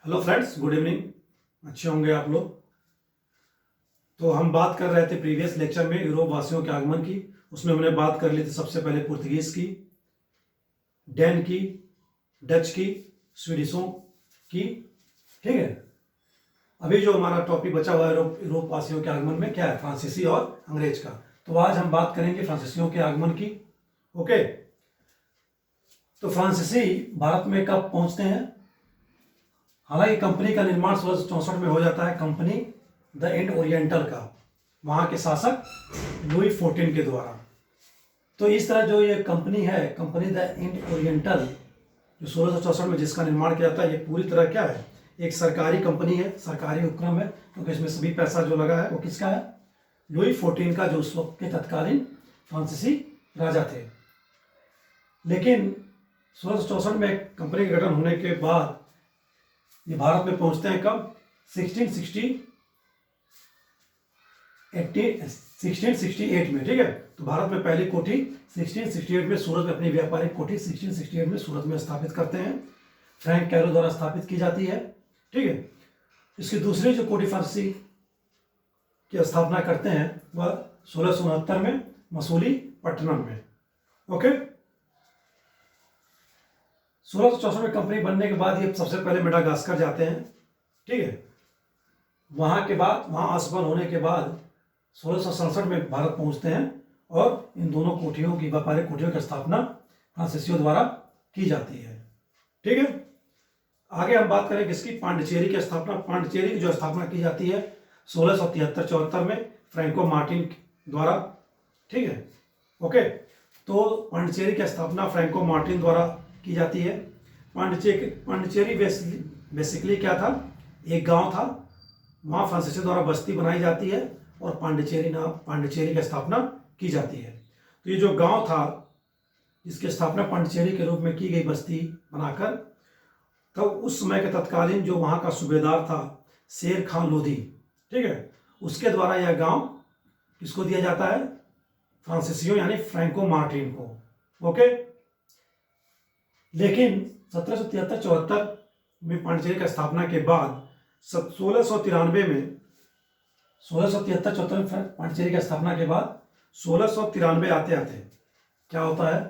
Hello friends, good evening. अच्छे होंगे आप लोग। तो हम बात कर रहे थे प्रीवियस लेक्चर में यूरोप वासियों के आगमन की। उसमें हमने बात कर ली थी सबसे पहले पुर्तगीज की, डैन की, डच की, स्वीडिशों की। ठीक है, अभी जो हमारा टॉपिक बचा हुआ है यूरोप वासियों के आगमन में क्या है, फ्रांसीसी और अंग्रेज का। तो आज हम बात करेंगे फ्रांसीसियों के आगमन की। ओके, तो फ्रांसीसी भारत में कब पहुंचते हैं? हालांकि कंपनी का निर्माण 1664 में हो जाता है, कंपनी द इंड ओरिएंटल का, वहाँ के शासक लुई 14 के द्वारा। तो इस तरह जो ये कंपनी है, कंपनी द इंड ओरिएंटल, जो 1664 में जिसका निर्माण किया जाता है, ये पूरी तरह क्या है, एक सरकारी कंपनी है, सरकारी उपक्रम है, क्योंकि इसमें सभी पैसा जो लगा है वो किसका है, लुई 14 का, जो उस वक्त के तत्कालीन फ्रांसीसी राजा थे। लेकिन 1664 में कंपनी का गठन होने के बाद ये भारत में पहुंचते हैं कब, 1668 में। ठीक है, तो भारत में पहली कोठी 1668 में सूरत में, अपनी व्यापारिक कोठी 1668 में सूरत में स्थापित करते हैं, फ्रैंक कैरो द्वारा स्थापित की जाती है। ठीक है, इसकी दूसरी जो कोठी फ्रांसीसी की स्थापना करते हैं वह 1669 में मसूली पट्टनम में। ओके, 1664 में कंपनी बनने के बाद ये सबसे पहले मेडागास्कर जाते हैं। ठीक है, वहाँ के बाद, वहाँ असफल होने के बाद 1667 में भारत पहुँचते हैं और इन दोनों कोठियों की, व्यापारिक कोठियों की स्थापना फ्रांसीसियों द्वारा की जाती है। ठीक है, आगे हम बात करें किसकी, पांडिचेरी की स्थापना। पांडिचेरी की जो स्थापना की जाती है 1673-74 में फ्रैंको मार्टिन द्वारा। ठीक है, ओके, तो पांडिचेरी की स्थापना फ्रैंको मार्टिन द्वारा की जाती है। पांडिचेरी बेसिकली क्या था, एक गांव था, वहाँ फ्रांसीसी द्वारा बस्ती बनाई जाती है और पांडिचेरी की स्थापना की जाती है। तो ये जो गांव था, इसकी स्थापना पांडिचेरी के रूप में की गई, बस्ती बनाकर। तब उस समय के तत्कालीन जो वहाँ का सूबेदार था, शेर खान लोधी, ठीक है, उसके द्वारा यह गांव किसको दिया जाता है, फ्रांसीसियों यानी फ्रैंको मार्टिन को। ओके, लेकिन 1773-74 में पांडिचेरी की स्थापना के बाद 1693 में, 1673-74 में पांडिचेरी की स्थापना के बाद 1693 आते आते क्या होता है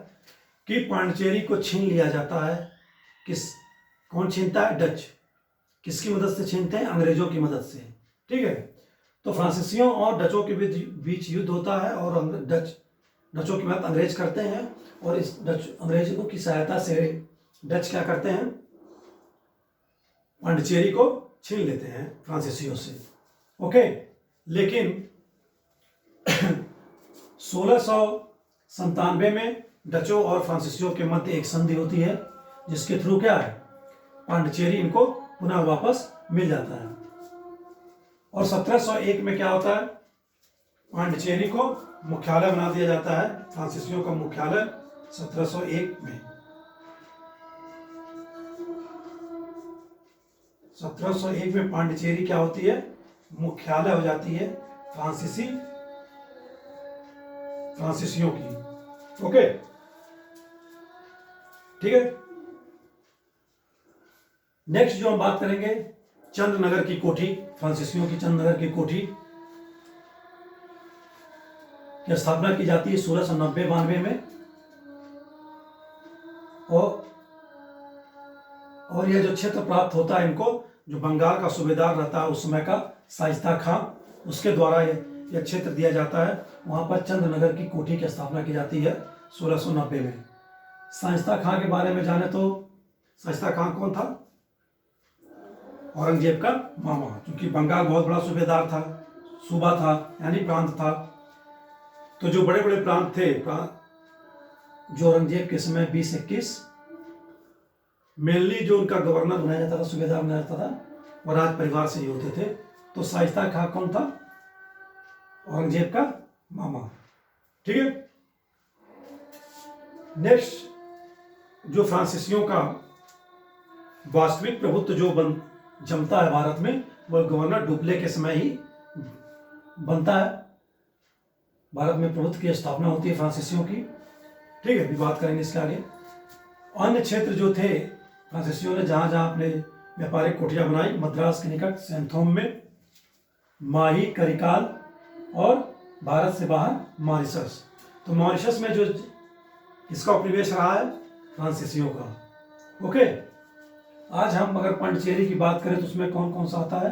कि पांडिचेरी को छीन लिया जाता है। कौन छीनता है, डच। किसकी मदद से छीनते हैं, अंग्रेजों की मदद से। ठीक है, तो फ्रांसीसियों और डचों के बीच युद्ध होता है और डचों की मदद अंग्रेज करते हैं, और इस अंग्रेजों की सहायता से डच क्या करते हैं, पांडिचेरी को छीन लेते हैं फ्रांसीसियों से। ओके, लेकिन 1697 में डचों और फ्रांसीसियों के मध्य एक संधि होती है, जिसके थ्रू क्या है, पांडिचेरी इनको पुनः वापस मिल जाता है। और 1701 में क्या होता है, पांडिचेरी को मुख्यालय बना दिया जाता है, फ्रांसीसियों का मुख्यालय 1701 में। 1701 में पांडिचेरी क्या होती है, मुख्यालय हो जाती है फ्रांसीसियों की। ओके, ठीक है। नेक्स्ट जो हम बात करेंगे, चंद्रनगर की कोठी, फ्रांसीसियों की चंद्रनगर की कोठी की स्थापना की जाती है 1690-92 में। और यह जो क्षेत्र प्राप्त होता है इनको, जो बंगाल का सूबेदार रहता है उस समय का, शाइस्ता खां, उसके द्वारा यह क्षेत्र दिया जाता है। वहाँ पर चंद्रनगर की कोठी की स्थापना की जाती है 1690 में। शाइस्ता खां के बारे में जाने तो, शाइस्ता खां कौन था, औरंगजेब का मामा, क्योंकि बंगाल बहुत बड़ा सूबेदार था, सूबा था, यानी प्रांत था। तो जो बड़े बड़े प्रांत थे, जो औरंगजेब के समय 20-21, मेनली जो उनका गवर्नर बनाया जाता था, सूबेदार बनाया जाता था, वो राज परिवार से ही होते थे। तो शाइस्ता खां कौन था, औरंगजेब का मामा। ठीक है, नेक्स्ट जो फ्रांसीसियों का वास्तविक प्रभुत्व जो जमता है भारत में, वह गवर्नर डुप्ले के समय ही बनता है। भारत में प्रभुत्व की स्थापना होती है फ्रांसीसियों की। ठीक है, अभी बात करेंगे इसके आगे। अन्य क्षेत्र जो थे, फ्रांसीसियों ने जहाँ जहाँ अपने व्यापारिक कोठियाँ बनाई मद्रास के निकट सैंथोम में, माही, करिकाल और भारत से बाहर मॉरिशस। तो मॉरिशस में जो किसका उपनिवेश रहा है? फ्रांसीसियों का। ओके, आज हम अगर पांडिचेरी की बात करें तो उसमें कौन कौन सा आता है?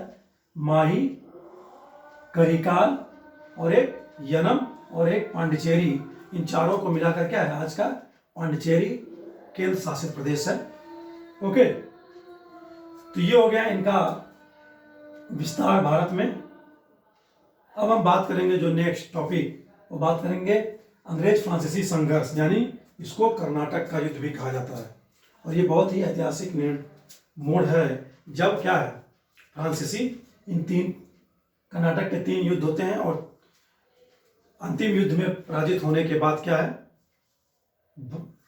माही, करिकाल और एक यनम और एक पांडिचेरी। इन चारों को मिलाकर क्या है आज का पांडिचेरी केंद्र शासित प्रदेश है। ओके, तो ये हो गया इनका विस्तार भारत में। अब हम बात करेंगे जो नेक्स्ट टॉपिक, वो बात करेंगे अंग्रेज फ्रांसीसी संघर्ष, यानी इसको कर्नाटक का युद्ध भी कहा जाता है। और ये बहुत ही ऐतिहासिक मोड़ है जब क्या है फ्रांसीसी इन तीन कर्नाटक के 3 युद्ध होते हैं और अंतिम युद्ध में पराजित होने के बाद क्या है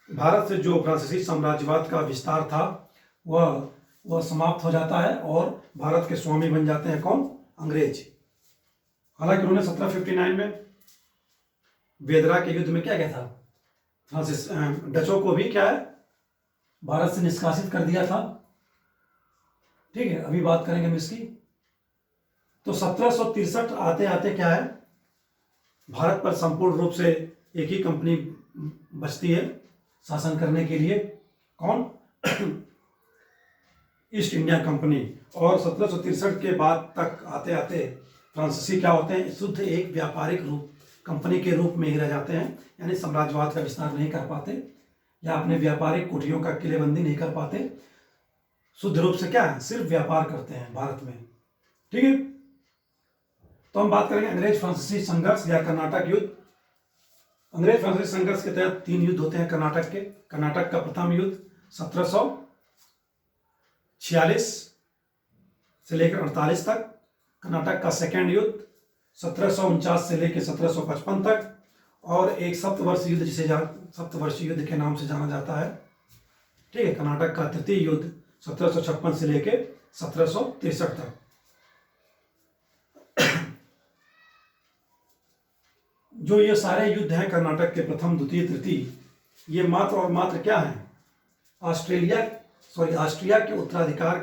भारत से जो फ्रांसीसी साम्राज्यवाद का विस्तार था वह समाप्त हो जाता है और भारत के स्वामी बन जाते हैं कौन? अंग्रेज। हालांकि उन्होंने 1759 में वेदरा के युद्ध में क्या किया था? फ्रांसिस डचों को भी क्या है भारत से निष्कासित कर दिया था। ठीक है, अभी बात करेंगे हम इसकी। तो 1763 आते आते क्या है भारत पर संपूर्ण रूप से एक ही कंपनी बचती है शासन करने के लिए, कौन? East India company. और 1763 के बाद तक आते आते फ्रांसीसी क्या होते हैं? शुद्ध एक व्यापारिक रूप कंपनी के रूप में ही रह जाते हैं, यानी साम्राज्यवाद का विस्तार नहीं कर पाते या अपने व्यापारिक कुटियों का किलेबंदी नहीं कर पाते। शुद्ध रूप से क्या है सिर्फ व्यापार करते हैं भारत में। ठीक है, तो हम बात करेंगे अंग्रेज फ्रांसीसी संघर्ष या कर्नाटक युद्ध। अंग्रेज फ्रांसीसी संघर्ष के तहत 3 युद्ध होते हैं कर्नाटक के। कर्नाटक का प्रथम युद्ध 1746 से लेकर 48 तक, कर्नाटक का सेकेंड युद्ध 1749 से लेकर 1755 तक, और एक सप्तवर्षीय युद्ध जिसे सप्तवर्षीय युद्ध के नाम से जाना जाता है। ठीक है, कर्नाटक का तृतीय युद्ध 1756 से लेकर 1763 तक। जो ये सारे युद्ध हैं कर्नाटक के प्रथम, द्वितीय, तृतीय, ये मात्र और मात्र क्या है ऑस्ट्रिया के उत्तराधिकार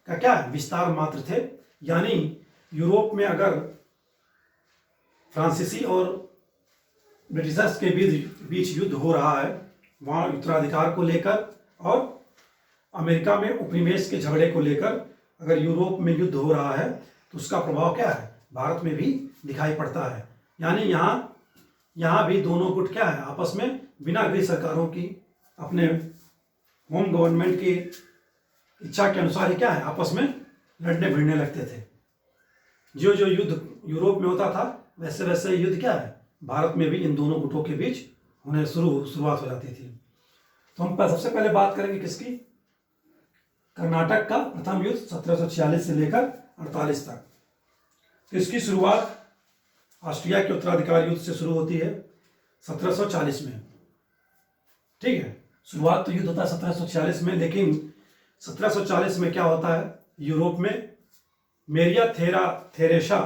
का क्या है विस्तार मात्र थे। यानी यूरोप में अगर फ्रांसीसी और ब्रिटिशर्स के बीच युद्ध हो रहा है वहाँ उत्तराधिकार को लेकर, और अमेरिका में उपनिवेश के झगड़े को लेकर अगर यूरोप में युद्ध हो रहा है तो उसका प्रभाव क्या है भारत में भी दिखाई पड़ता है। यानी यहाँ भी दोनों गुट क्या है आपस में बिना गृह सरकारों की अपने होम गवर्नमेंट की इच्छा के अनुसार ही क्या है आपस में लड़ने भिड़ने लगते थे। जो जो युद्ध यूरोप में होता था वैसे वैसे युद्ध क्या है भारत में भी इन दोनों गुटों के बीच होने शुरुआत हो जाती थी। तो हम सबसे पहले बात करेंगे किसकी? कर्नाटक का प्रथम युद्ध 1746 से लेकर 48 तक। तो इसकी शुरुआत ऑस्ट्रिया के उत्तराधिकार युद्ध से शुरू होती है 1740 में। ठीक है, शुरुआत तो युद्ध होता है 1746 में, लेकिन 1740 में क्या होता है यूरोप में मेरिया थेरेसा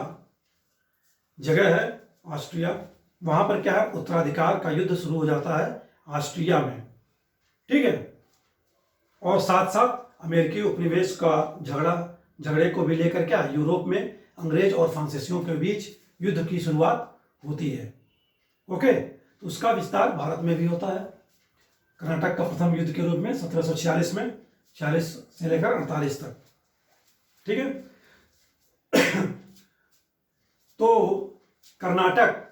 जगह है ऑस्ट्रिया, वहां पर क्या है उत्तराधिकार का युद्ध शुरू हो जाता है ऑस्ट्रिया में। ठीक है, और साथ साथ अमेरिकी उपनिवेश का झगड़े को भी लेकर क्या यूरोप में अंग्रेज और फ्रांसीसियों के बीच युद्ध की शुरुआत होती है। ओके, तो उसका विस्तार भारत में भी होता है कर्नाटक का प्रथम युद्ध के रूप में 1746 में, 46 से लेकर 48 तक। ठीक है, तो कर्नाटक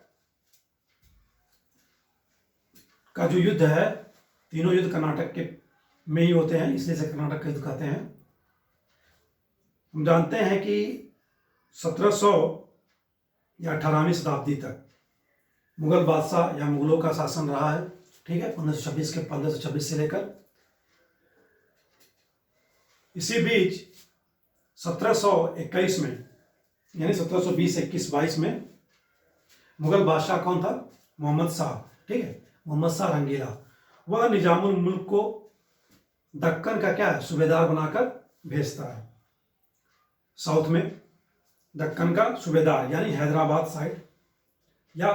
का जो युद्ध है तीनों युद्ध कर्नाटक के में ही होते हैं, इसलिए से कर्नाटक का युद्ध कहते हैं। हम जानते हैं कि 1700 या 18वीं शताब्दी तक मुगल बादशाह या मुगलों का शासन रहा है। ठीक है, 1526 से लेकर इसी बीच 1721 में यानी 1720, 21, 22 में मुगल बादशाह कौन था? मोहम्मद शाह। ठीक है, मोहम्मद शाह रंगीला, वह निजामुल मुल्क को दक्कन का क्या है सूबेदार बनाकर भेजता है साउथ में, दक्कन का सूबेदार यानी हैदराबाद साइड, या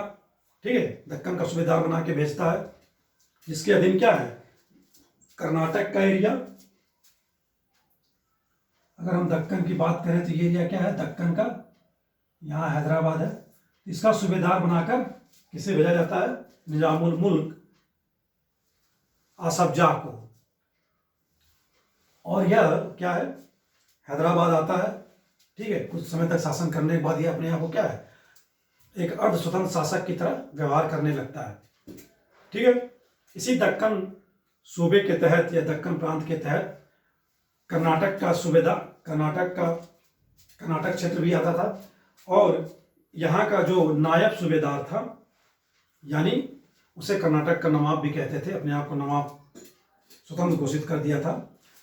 ठीक है दक्कन का सूबेदार बना के भेजता है, जिसके अधीन क्या है कर्नाटक का एरिया अगर हम दक्कन की बात करें तो ये एरिया क्या है, दक्कन का, यहाँ हैदराबाद है। इसका सूबेदार बनाकर किसे भेजा जाता है, निजामुल मुल्क आसफ जाह को। और यह क्या है, हैदराबाद आता है, ठीक है। कुछ समय तक शासन करने के बाद ये अपने आप को क्या है, एक अर्ध स्वतंत्र शासक की तरह व्यवहार करने लगता है, ठीक है। इसी दक्कन सूबे के तहत या दक्कन प्रांत के तहत कर्नाटक का सूबेदार, कर्नाटक क्षेत्र भी आता था। और यहाँ का जो नायब सूबेदार था, यानी उसे कर्नाटक का नवाब भी कहते थे, अपने आप को नवाब स्वतंत्र घोषित कर दिया था,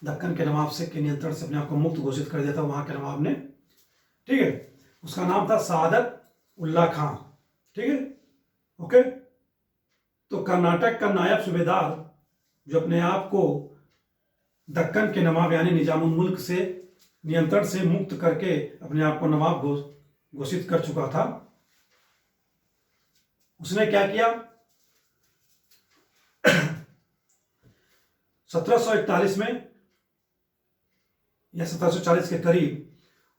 दक्कन के नवाब से के नियंत्रण से अपने आप को मुक्त घोषित कर दिया था वहाँ के नवाब ने, ठीक है। उसका नाम था सादत उल्ला खां, ठीक है, ओके। तो कर्नाटक का नायब सूबेदार जो अपने आप को दक्कन के नवाब यानी निजामुल मुल्क से नियंत्रण से मुक्त करके अपने आप को नवाब घोषित कर चुका था, उसने क्या किया, 1741 में या 1740 के करीब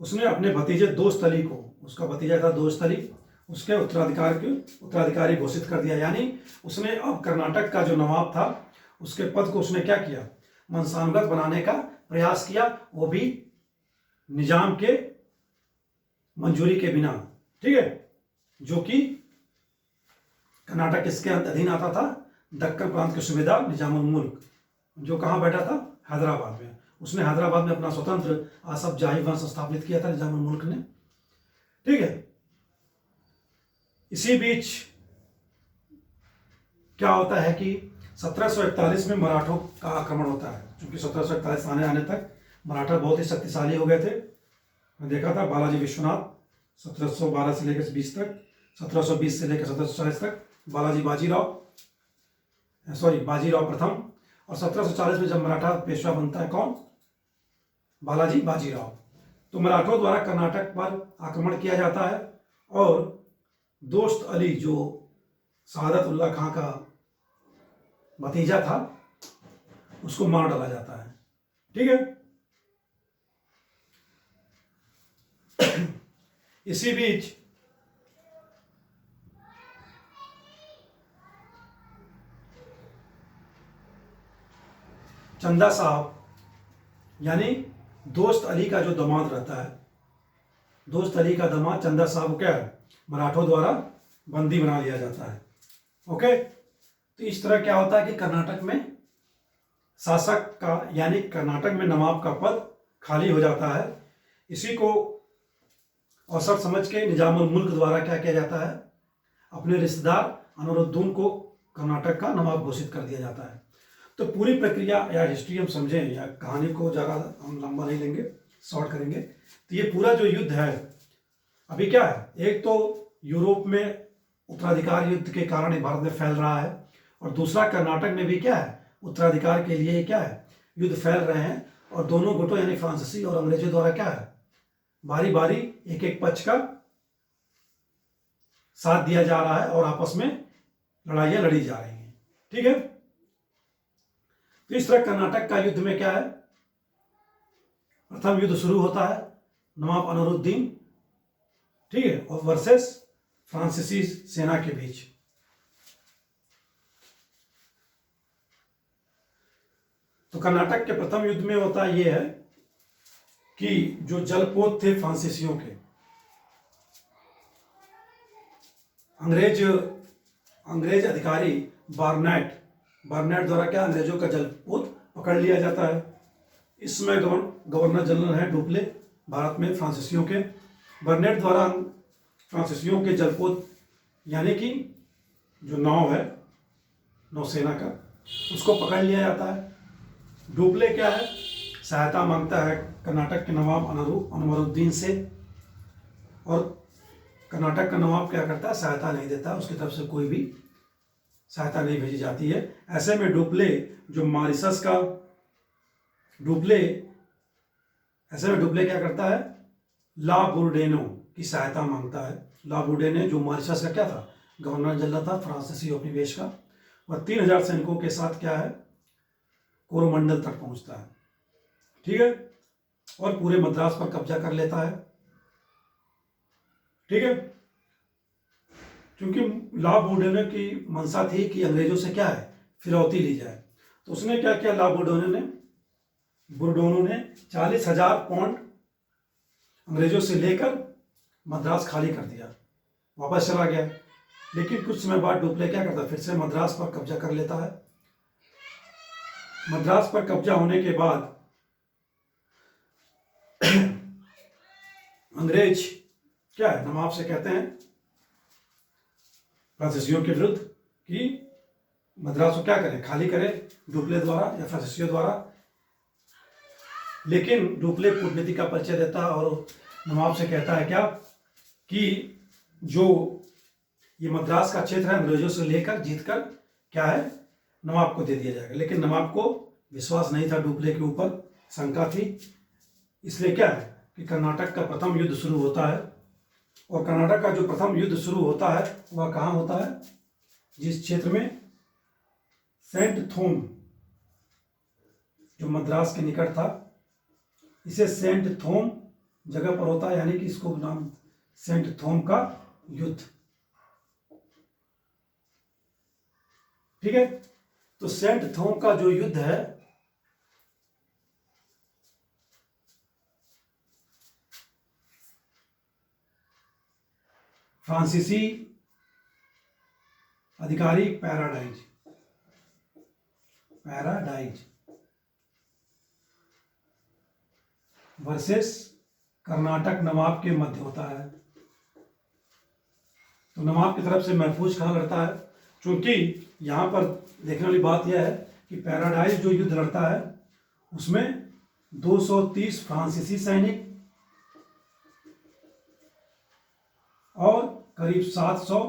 उसने अपने भतीजे दोस्त अली को, उसका भतीजा था दोस्त अली, उसके उत्तराधिकारी घोषित कर दिया। यानी उसने अब कर्नाटक का जो नवाब था उसके पद को उसने क्या किया, मनसानुगत बनाने का प्रयास किया, वो भी निजाम के मंजूरी के बिना, ठीक है। जो कि कर्नाटक किसके अधीन आता था, दक्कन प्रांत के सूबेदार निजामुल मुल्क, जो कहाँ बैठा था, हैदराबाद में। उसने हैदराबाद में अपना स्वतंत्र आसफ जाही वंश स्थापित किया था निजामुल मुल्क ने, ठीक है। इसी बीच क्या होता है कि 1741 में मराठों का आक्रमण होता है। क्योंकि 1741 आने तक मराठा बहुत ही शक्तिशाली हो गए थे। मैं देखा था बालाजी विश्वनाथ 1712 से लेकर 20 तक, 1720 से लेकर 1740 तक बाजीराव प्रथम। और 1740 में जब मराठा पेशवा बनता है कौन, बालाजी बाजीराव। तो मराठों द्वारा कर्नाटक पर आक्रमण किया जाता है और दोस्त अली जो सादत उल्ला खां का भतीजा था उसको मार डाला जाता है, ठीक है। इसी बीच चंदा साहब यानी दोस्त अली का जो दामाद रहता है, दोस्त अली का दामाद चंदा साहब क्या है, मराठों द्वारा बंदी बना लिया जाता है, ओके। तो इस तरह क्या होता है कि कर्नाटक में शासक का यानी कर्नाटक में नवाब का पद खाली हो जाता है। इसी को अवसर समझ के निजामुल मुल्क द्वारा क्या किया जाता है, अपने रिश्तेदार अनिरुद्दीन को कर्नाटक का नवाब घोषित कर दिया जाता है। तो पूरी प्रक्रिया या हिस्ट्री हम समझें या कहानी को ज़्यादा हम लंबा नहीं लेंगे, शॉर्ट करेंगे। तो ये पूरा जो युद्ध है अभी क्या है, एक तो यूरोप में उत्तराधिकार युद्ध के कारण भारत में फैल रहा है, और दूसरा कर्नाटक में भी क्या है, उत्तराधिकार के लिए क्या है, युद्ध फैल रहे हैं। और दोनों गुटों यानी फ्रांसीसी और अंग्रेजों द्वारा क्या है, बारी बारी एक एक पक्ष का साथ दिया जा रहा है और आपस में लड़ाइयां लड़ी जा रही हैं, ठीक है। तो इस तरह कर्नाटक का युद्ध में क्या है, प्रथम युद्ध शुरू होता है नवाब अनिरुद्दीन, ठीक है, और वर्सेस फ्रांसीसी सेना के बीच। तो कर्नाटक के प्रथम युद्ध में होता ये है कि जो जलपोत थे फ्रांसीसियों के, अंग्रेज अधिकारी बार्नेट द्वारा क्या अंग्रेजों का जलपोत पकड़ लिया जाता है। इस समय गवर्नर जनरल है डुप्ले भारत में फ्रांसीसियों के। बार्नेट द्वारा फ्रांसीसियों के जलपोत यानी कि जो नाव है नौसेना का, उसको पकड़ लिया जाता है। डुप्ले क्या है, सहायता मांगता है कर्नाटक के नवाब अनवरुद्दीन से, और कर्नाटक का नवाब क्या करता है, सहायता नहीं देता, उसकी तरफ से कोई भी सहायता नहीं भेजी जाती है। ऐसे में डुप्ले जो मॉरिशस का ऐसे में डुप्ले क्या करता है, ला बुर्डेनो की सहायता मांगता है। ला बुर्डेनो जो मॉरिशस का क्या था, गवर्नर जनरल था फ्रांसीसी उपनिवेश का, वह 3000 सैनिकों के साथ क्या है, कोरोमंडल तक पहुंचता है, ठीक है। और पूरे मद्रास पर कब्जा कर लेता है। ठीक है, क्योंकि ला बोर्डोने की मंशा थी कि अंग्रेजों से क्या है, फिरौती ली जाए। तो उसने क्या किया, ला बोर्डोनो ने 40,000 पाउंड अंग्रेजों से लेकर मद्रास खाली कर दिया, वापस चला गया। लेकिन कुछ समय बाद डुप्ले क्या करता, फिर से मद्रास पर कब्जा कर लेता है। मद्रास पर कब्जा होने के बाद अंग्रेज क्या है, नवाब से कहते हैं फ्रांसीसियों के विरुद्ध कि मद्रास को क्या करें, खाली करें डुप्ले द्वारा या फ्रांसीसियों द्वारा। लेकिन डुप्ले कूटनीति का परिचय देता है और नवाब से कहता है क्या कि जो ये मद्रास का क्षेत्र है अंग्रेजों से लेकर जीतकर क्या है नवाब को दे दिया जाएगा। लेकिन नवाब को विश्वास नहीं था डुप्ले के ऊपर, शंका थी। इसलिए क्या है कि कर्नाटक का प्रथम युद्ध शुरू होता है। और कर्नाटक का जो प्रथम युद्ध शुरू होता है वह कहाँ होता है, जिस क्षेत्र में सेंट थोम जो मद्रास के निकट था, इसे सेंट थोम जगह पर होता है, यानी कि इसको नाम सेंट थोम का युद्ध। ठीक है, तो सेंट थोम का जो युद्ध है फ्रांसीसी अधिकारी पैराडाइज वर्सेस कर्नाटक नवाब के मध्य होता है। तो नवाब की तरफ से महफूज कहाँ लड़ता है, क्योंकि यहाँ पर देखने वाली बात यह है कि पैराडाइज जो युद्ध लड़ता है उसमें 230 फ्रांसीसी सैनिक और करीब 700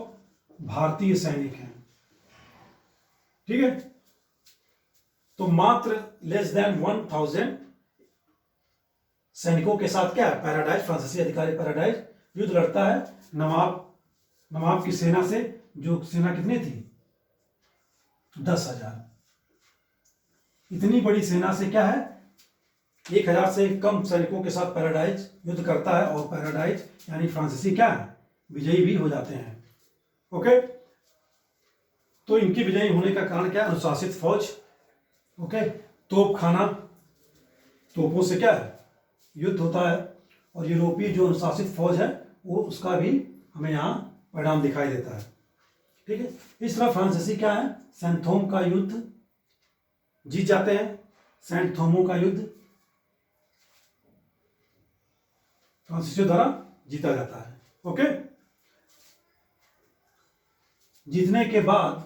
भारतीय सैनिक हैं। ठीक है, तो मात्र लेस देन 1000 सैनिकों के साथ क्या है पैराडाइज, फ्रांसीसी अधिकारी पैराडाइज युद्ध लड़ता है नवाब की सेना से, जो सेना कितनी थी 10,000। इतनी बड़ी सेना से क्या है 1,000 से कम सैनिकों के साथ पैराडाइज युद्ध करता है और पैराडाइज यानी फ्रांसीसी क्या है विजयी भी हो जाते हैं। ओके, तो इनकी विजयी होने का कारण क्या है, अनुशासित फौज। ओके, तोपखाना, तोपों से क्या है युद्ध होता है, और यूरोपीय जो अनुशासित फौज है वो उसका भी हमें यहाँ परिणाम दिखाई देता है। ठीक है, इस तरह फ्रांसीसी क्या है सेंट थोम का युद्ध जीत जाते हैं। सेंट थोमो का युद्ध फ्रांसीसियों द्वारा जीता जाता है। ओके, जीतने के बाद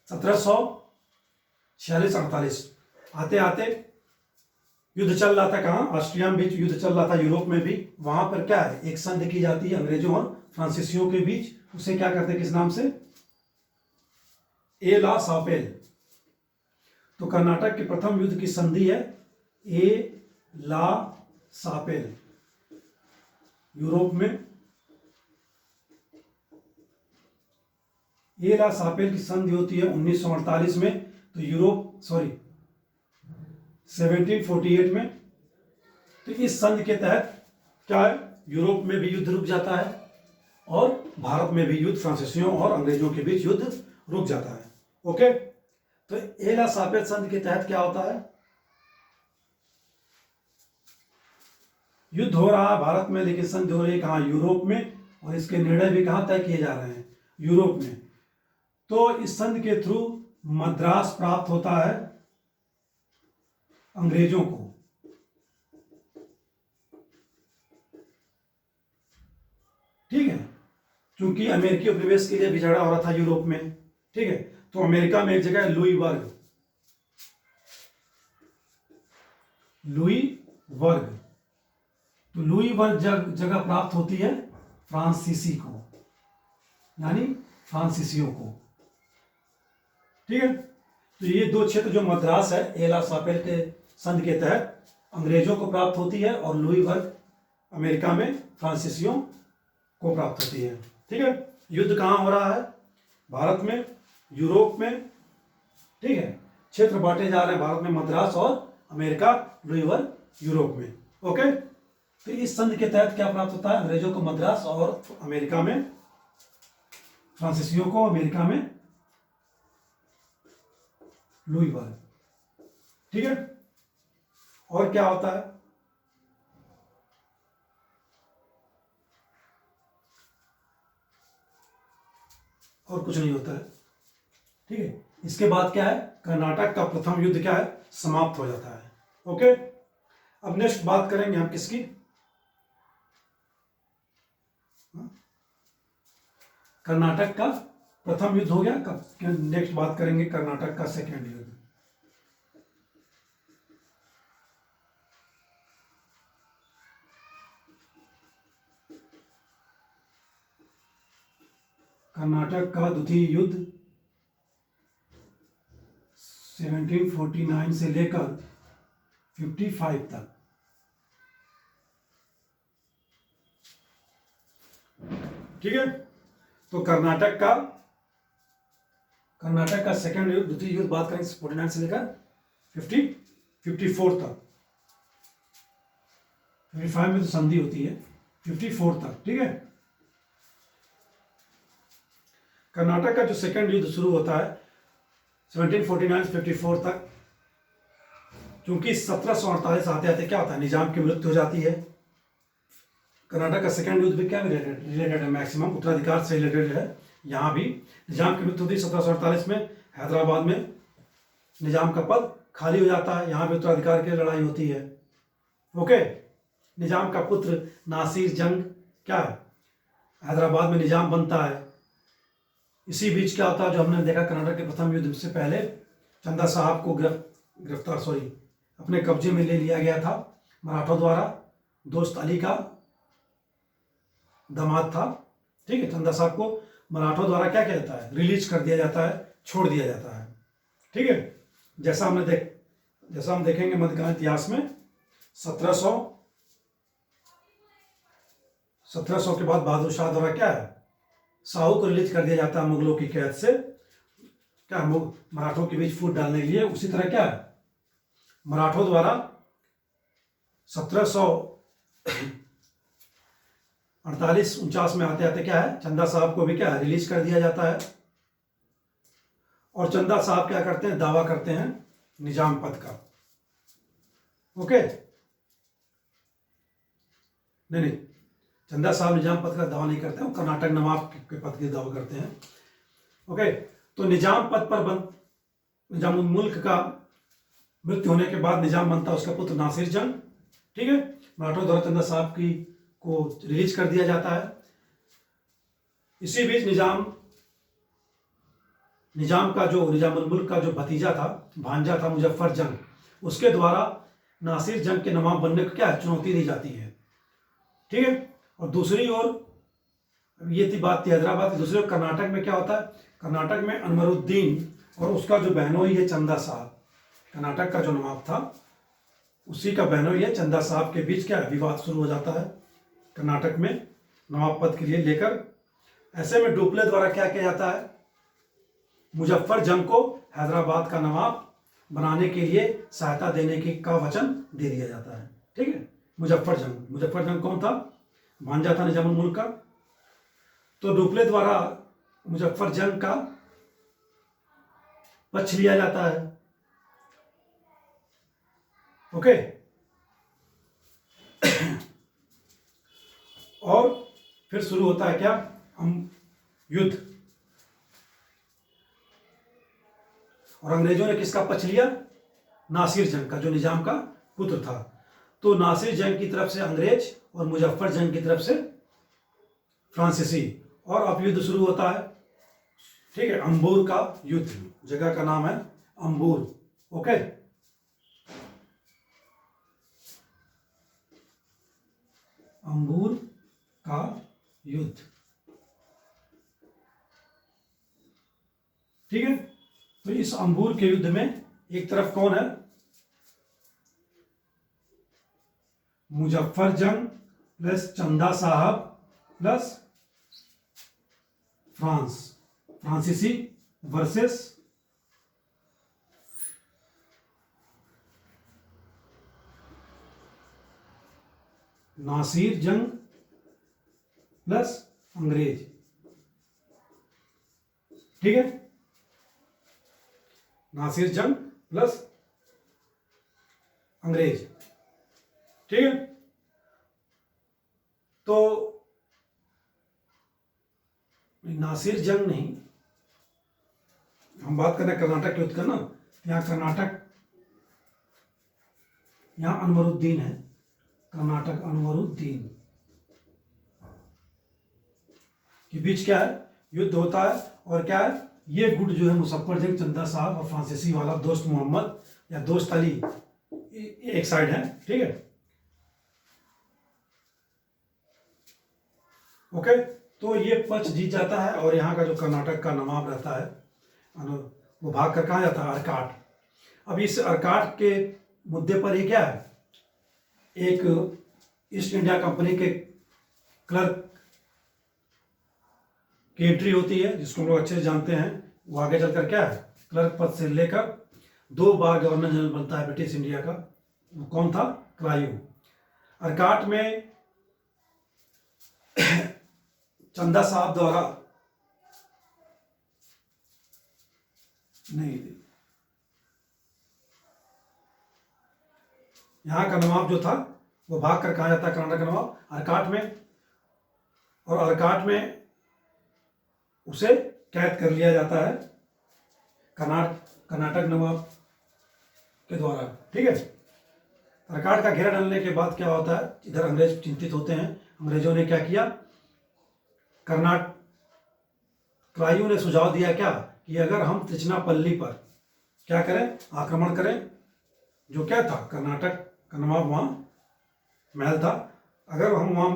1746-48 आते आते युद्ध चल रहा था, कहाँ ऑस्ट्रिया में भी युद्ध चल रहा था, यूरोप में भी। वहां पर क्या है एक संधि की जाती है अंग्रेजों और फ्रांसीसियों के बीच। उसे क्या करते हैं, किस नाम से, ए ला सापेल। तो कर्नाटक के प्रथम युद्ध की संधि है ए ला सापेल। यूरोप में ए ला सापेल की संधि होती है 1948 में। तो 1748 में। तो इस संधि के तहत क्या है यूरोप में भी युद्ध रुक जाता है और भारत में भी युद्ध फ्रांसीसियों और अंग्रेजों के बीच युद्ध रुक जाता है। ओके, तो ए ला सापेल संधि के तहत क्या होता है, युद्ध हो रहा है भारत में, लेकिन संधि हो रही है कहाँ, यूरोप में। और इसके निर्णय भी कहाँ तय किए जा रहे हैं, यूरोप में। तो इस संधि के थ्रू मद्रास प्राप्त होता है अंग्रेजों को। ठीक है, क्योंकि अमेरिकी उपनिवेश के लिए भी झगड़ा हो रहा था यूरोप में। ठीक है, तो अमेरिका में एक जगह है लुई वर्ग। तो लुई वर्ग जगह प्राप्त होती है फ्रांसीसी को, यानी फ्रांसीसियों को। ठीक है, तो ये दो क्षेत्र जो मद्रास है ए ला सापेल के संधि के तहत अंग्रेजों को प्राप्त होती है और लुई वर्ग अमेरिका में फ्रांसीसियों को प्राप्त होती है। ठीक है, युद्ध कहाँ हो रहा है, भारत में, यूरोप में। ठीक है, क्षेत्र बांटे जा रहे हैं भारत में मद्रास और अमेरिका, लुई वर यूरोप में। ओके, तो इस संधि के तहत क्या प्राप्त होता है, अंग्रेजों को मद्रास और अमेरिका में, फ्रांसीसियों को अमेरिका में लुई वर। ठीक है, और क्या होता है, और कुछ नहीं होता है। ठीक है, इसके बाद क्या है, कर्नाटक का प्रथम युद्ध क्या है, समाप्त हो जाता है। ओके, अब नेक्स्ट बात करेंगे हम किसकी, कर्नाटक का प्रथम युद्ध हो गया, नेक्स्ट बात करेंगे कर्नाटक का सेकेंड युद्ध। कर्नाटक का द्वितीय युद्ध 1749 से लेकर 55 तक। ठीक है, तो कर्नाटक का सेकंड युद्ध, द्वितीय युद्ध बात करें 49 से लेकर 54 तक। 55 में तो संधि होती है, 54 तक। ठीक है, कर्नाटक का जो सेकंड युद्ध शुरू होता है 1749 से 54 तक, क्योंकि 1748 आते आते क्या होता है, निजाम की मृत्यु हो जाती है। कर्नाटक का सेकंड युद्ध भी क्या रिलेटेड है, मैक्सिमम उत्तराधिकार से रिलेटेड है। यहाँ भी निजाम की मृत्यु होती है 1748 में, हैदराबाद में निजाम का पद खाली हो जाता है, यहाँ भी उत्तराधिकार की लड़ाई होती है। ओके, निजाम का पुत्र नासिर जंग क्या है, हैदराबाद में निजाम बनता है। इसी बीच क्या होता है, जो हमने देखा कर्नाटक के प्रथम युद्ध से पहले चंदा साहब को अपने कब्जे में ले लिया गया था मराठों द्वारा, दोस्त अली का दामाद था। ठीक है, चंदा साहब को मराठों द्वारा क्या किया जाता है, रिलीज कर दिया जाता है, छोड़ दिया जाता है। ठीक है, जैसा हम देखेंगे मध्यकालीन इतिहास में 1700 के बाद बहादुर शाह द्वारा क्या है, साहू को रिलीज कर दिया जाता है मुगलों की कैद से, क्या मराठों के बीच फूट डालने के लिए। उसी तरह क्या है, मराठों द्वारा 1748-49 में आते आते क्या है, चंदा साहब को भी क्या है, रिलीज कर दिया जाता है। और चंदा साहब क्या करते हैं, दावा करते हैं निजाम पद का। ओके, नहीं, चंदा साहब निजाम पद का दावा नहीं करते, वो कर्नाटक नवाब के पद के दावा करते हैं। ओके, तो निजाम पद पर निजाम मुल्क का मृत्यु होने के बाद निजाम बनता है उसका पुत्र नासिर जंग। ठीक है, मराठों द्वारा चंदा साहब को रिलीज कर दिया जाता है। इसी बीच निजाम उल मुल्क का जो भतीजा था, भांजा था मुजफ्फर जंग, उसके द्वारा नासिर जंग के नवाब बनने को क्या है, चुनौती दी जाती है। ठीक है, और दूसरी ओर ये थी बात थी हैदराबाद की। दूसरी ओर कर्नाटक में क्या होता है, कर्नाटक में अनवरुद्दीन और उसका जो बहनोई है चंदा साहब, कर्नाटक का जो नवाब था उसी का बहनोई है चंदा साहब के बीच क्या विवाद शुरू हो जाता है कर्नाटक में नवाब पद के लिए लेकर। ऐसे में डुप्ले द्वारा क्या किया जाता है, मुजफ्फर जंग को हैदराबाद का नवाब बनाने के लिए सहायता देने का वचन दे दिया जाता है। ठीक है, मुजफ्फर जंग कौन था, भांजा था निजामुल मुल्क का। तो डुप्ले द्वारा मुजफ्फर जंग का पक्ष लिया जाता है। ओके, और फिर शुरू होता है क्या, हम युद्ध। और अंग्रेजों ने किसका पक्ष लिया, नासिर जंग का, जो निजाम का पुत्र था। तो नासिर जंग की तरफ से अंग्रेज और मुजफ्फर जंग की तरफ से फ्रांसीसी। और अब युद्ध शुरू होता है। ठीक है, अंबूर का युद्ध, जगह का नाम है अंबूर। ओके, अंबूर का युद्ध। ठीक है, तो इस अंबूर के युद्ध में एक तरफ कौन है, मुजफ्फर जंग प्लस चंदा साहब प्लस फ्रांसीसी वर्सेस नासिर जंग प्लस अंग्रेज, ठीक है, नासिर जंग प्लस अंग्रेज, ठीक है। तो नासिर जंग नहीं, हम बात कर रहे हैं कर्नाटक के युद्ध का ना, यहाँ कर्नाटक, यहाँ अनवरुद्दीन है, कर्नाटक अनवरुद्दीन के बीच क्या है, युद्ध होता है। और क्या है, ये गुट जो है मुजफ्फर जंग, चंदा साहब और फ्रांसीसी वाला दोस्त मोहम्मद या दोस्त अली एक साइड है, ठीक है, ओके। तो ये पक्ष जीत जाता है और यहाँ का जो कर्नाटक का नवाब रहता है वो भाग कर कहाँ जाता है, अर्काट। अब इस अर्काट के मुद्दे पर ये क्या है, एक ईस्ट इंडिया कंपनी के क्लर्क की एंट्री होती है, जिसको हम लोग अच्छे से जानते हैं। वो आगे चलकर क्या है, क्लर्क पद से लेकर 2 बार गवर्नर जनरल बनता है ब्रिटिश इंडिया का। वो कौन था, क्लाइव। अर्काट में चंदा साहब द्वारा नहीं, यहाँ का नवाब जो था वो भाग कर कहा जाता है, कर्नाटक का नवाब अर्काट में, और अर्काट में उसे कैद कर लिया जाता है कर्नाटक नवाब के द्वारा, ठीक है। अर्काट का घेरा डालने के बाद क्या होता है, इधर अंग्रेज चिंतित होते हैं। अंग्रेजों ने क्या किया, क्लाइव ने सुझाव दिया क्या, कि अगर हम त्रिचनापल्ली पर क्या करें, आक्रमण करें, जो क्या था, कर्नाटक का नवाब वहाँ महल था, अगर हम वहाँ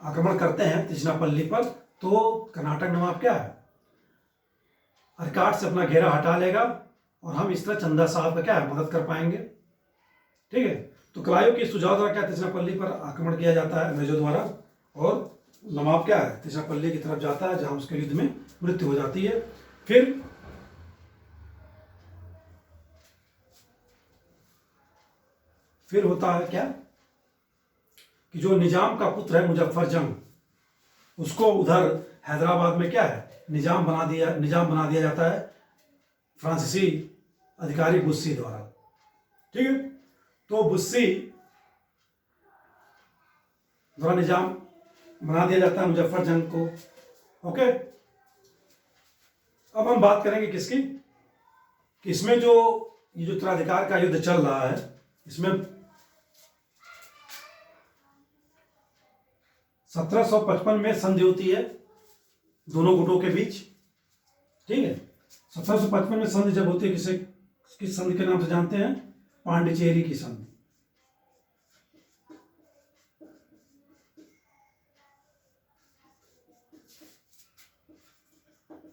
आक्रमण करते हैं त्रिचनापल्ली पर, तो कर्नाटक नवाब क्या है, अर्काट से अपना घेरा हटा लेगा और हम इस तरह चंदा साहब का क्या है, मदद कर पाएंगे, ठीक है। तो क्लाइव के सुझाव द्वारा क्या त्रिचनापल्ली पर आक्रमण किया जाता है अंग्रेजों द्वारा, और नवाब क्या है, त्रिचनापल्ली की तरफ जाता है, जहां उसके युद्ध में मृत्यु हो जाती है। फिर होता है क्या, कि जो निजाम का पुत्र है मुजफ्फर जंग, उसको उधर हैदराबाद में क्या है, निजाम बना दिया जाता है फ्रांसीसी अधिकारी बुस्सी द्वारा, ठीक है। तो बुस्सी द्वारा निजाम बना दिया जाता है मुजफ्फर जंग को, ओके। अब हम बात करेंगे किसकी, कि इसमें जो ये जो उत्तराधिकार का युद्ध चल रहा है, इसमें 1755 में संधि होती है दोनों गुटों के बीच, ठीक है। 1755 में संधि जब होती है, किस संधि के नाम से जानते हैं, पांडिचेरी की संधि।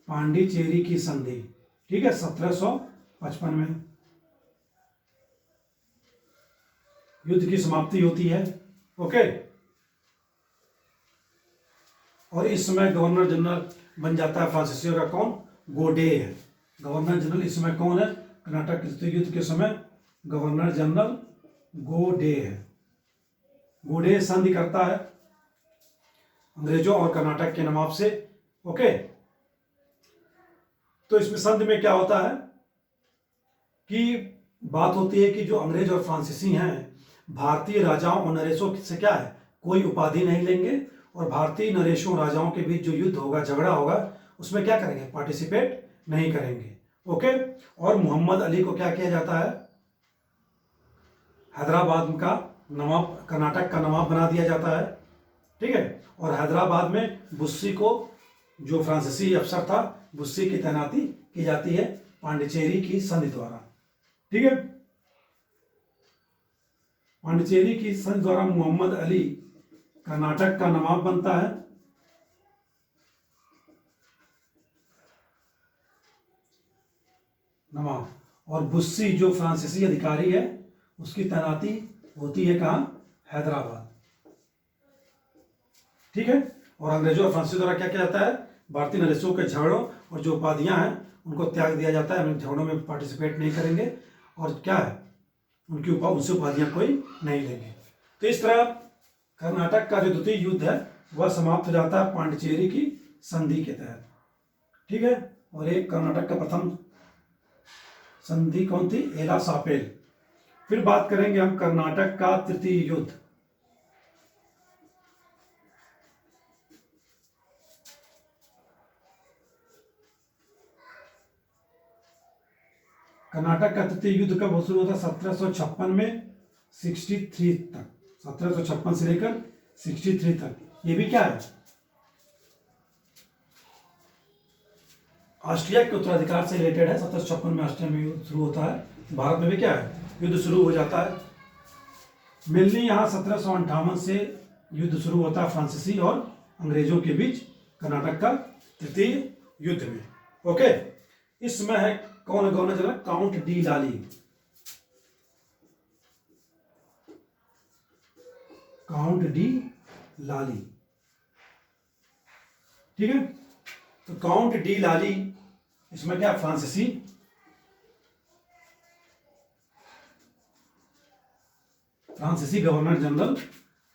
पांडिचेरी की संधि, ठीक है, 1755 में युद्ध की समाप्ति होती है, ओके। और इस समय गवर्नर जनरल बन जाता है फ्रांसीसियों का कौन, गोडे है। गवर्नर जनरल इस समय कौन है, कर्नाटक युद्ध के समय गवर्नर जनरल गोडे है। गोडे संधि करता है अंग्रेजों और कर्नाटक के नवाब से, ओके। तो इसमें संधि में क्या होता है, कि बात होती है कि जो अंग्रेज और फ्रांसीसी हैं, भारतीय राजाओं और नरेशों से क्या है, कोई उपाधि नहीं लेंगे, और भारतीय नरेशों राजाओं के बीच जो युद्ध होगा, झगड़ा होगा, उसमें क्या करेंगे, पार्टिसिपेट नहीं करेंगे, ओके। और मोहम्मद अली को क्या किया जाता है, हैदराबाद का नवाब, कर्नाटक का नवाब बना दिया जाता है, ठीक है। और हैदराबाद में बुस्सी को, जो फ्रांसीसी अफसर था, बुस्सी की तैनाती की जाती है पांडिचेरी की संधि द्वारा, ठीक है। पांडिचेरी की संधि द्वारा मोहम्मद अली कर्नाटक का नवाब बनता है, नवाब, और बुस्सी जो फ्रांसीसी अधिकारी है, उसकी तैनाती होती है कहाँ, हैदराबाद, ठीक है। और अंग्रेजों और फ्रांसीसी द्वारा क्या किया जाता है, भारतीय नरेशों के झगड़ों और जो उपाधियां हैं उनको त्याग दिया जाता है, हम झगड़ों में पार्टिसिपेट नहीं करेंगे, और क्या है, उनसे उपाधियां कोई नहीं लेंगे। तो इस तरह कर्नाटक का जो द्वितीय युद्ध है वह समाप्त हो जाता है पांडिचेरी की संधि के तहत। ठीक है, और एक कर्नाटक का प्रथम संधि कौन थी? एला सापेल। फिर बात करेंगे हम कर्नाटक का तृतीय युद्ध। कर्नाटक का तृतीय युद्ध कब शुरू होता है? 1756 में 63 तक, 1756 से लेकर 63 तक। ये भी क्या है? ऑस्ट्रिया के उत्तराधिकार से रिलेटेड है। 1756 में ऑस्ट्रिया में युद्ध शुरू होता है। भारत में भी क्या है? युद्ध शुरू हो जाता है। मेनली यहाँ 1758 से युद्ध शुरू होता है फ्रांसीसी और अंग्रेजों के बीच कर्नाटक का तृतीय युद्ध में। ओके, इसमें है कौन गवर्नर जनरल? काउंट डी लाली। काउंट डी लाली, ठीक है। तो काउंट डी लाली इसमें क्या? फ्रांसीसी गवर्नर जनरल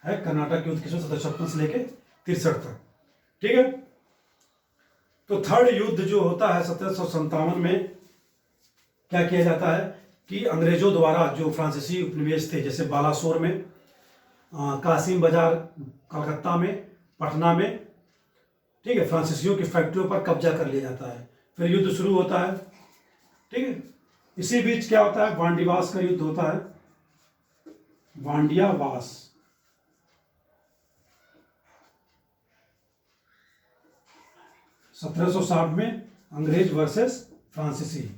है कर्नाटक युद्ध के 1756 से लेकर 63 तक। ठीक है, तो थर्ड युद्ध जो होता है 1757 में, क्या किया जाता है कि अंग्रेजों द्वारा जो फ्रांसीसी उपनिवेश थे, जैसे बालासोर में, कासिम बाजार कलकत्ता में, पटना में, ठीक है, फ्रांसीसियों की फैक्ट्रियों पर कब्जा कर लिया जाता है। फिर युद्ध शुरू होता है। ठीक है, इसी बीच क्या होता है? वांडीवास का युद्ध होता है। वांडियावास, (1760) में अंग्रेज वर्सेस फ्रांसीसी।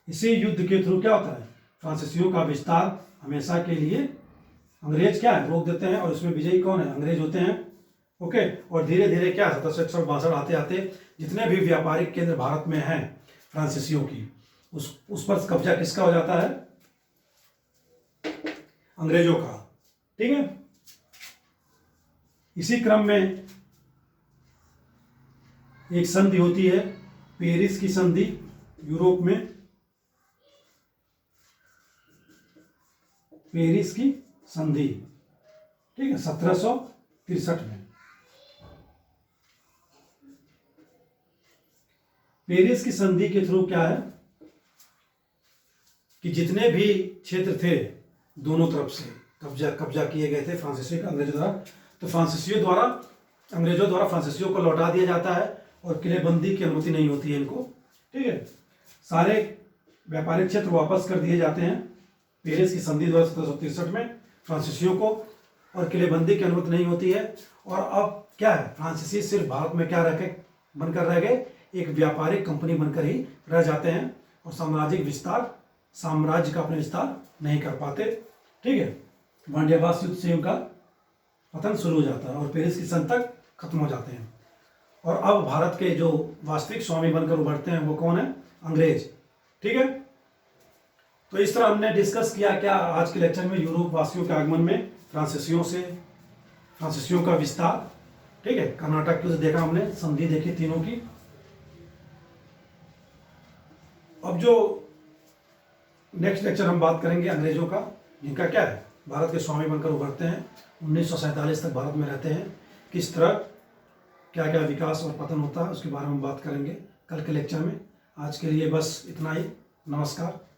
इसी युद्ध के थ्रू क्या होता है? फ्रांसीसियों का विस्तार हमेशा के लिए अंग्रेज क्या है? रोक देते हैं, और इसमें विजयी कौन है? अंग्रेज होते हैं। ओके, और धीरे धीरे क्या 1762 आते आते जितने भी व्यापारिक केंद्र भारत में हैं फ्रांसीसियों की, उस पर कब्जा किसका हो जाता है? अंग्रेजों का। ठीक है, इसी क्रम में एक संधि होती है, पेरिस की संधि, यूरोप में। पेरिस की संधि, ठीक है, 1763 में। पेरिस की संधि के थ्रू क्या है कि जितने भी क्षेत्र थे दोनों तरफ से कब्जा किए गए थे फ्रांसीसी अंग्रेजों द्वारा, तो अंग्रेजों द्वारा फ्रांसीसियों को लौटा दिया जाता है, और किलेबंदी की अनुमति नहीं होती है इनको। ठीक है, सारे व्यापारिक क्षेत्र वापस कर दिए जाते हैं पेरिस की संधि द्वारा 1763 में फ्रांसीसियों को, और किलेबंदी की अनुमति नहीं होती है। और अब क्या है? फ्रांसीसी सिर्फ भारत में क्या बनकर रह गए? एक व्यापारिक कंपनी बनकर ही रह जाते हैं, और साम्राज्य का अपने विस्तार नहीं कर पाते। ठीक है, वांडियावास युद्ध से उनका पतन शुरू हो जाता है, और पेरिस की संधि तक खत्म हो जाते हैं। और अब भारत के जो वास्तविक स्वामी बनकर उभरते हैं वो कौन है? अंग्रेज। ठीक है, तो इस तरह हमने डिस्कस किया क्या आज के लेक्चर में यूरोप वासियों के आगमन में फ्रांसीसियों का विस्तार। ठीक है, कर्नाटक युद्ध देखा हमने, संधि देखी तीनों की। अब जो नेक्स्ट लेक्चर हम बात करेंगे अंग्रेजों का, जिनका क्या है? भारत के स्वामी बनकर उभरते हैं, 1947 तक भारत में रहते हैं। किस तरह क्या क्या विकास और पतन होता है उसके बारे में बात करेंगे कल के लेक्चर में। आज के लिए बस इतना ही। नमस्कार।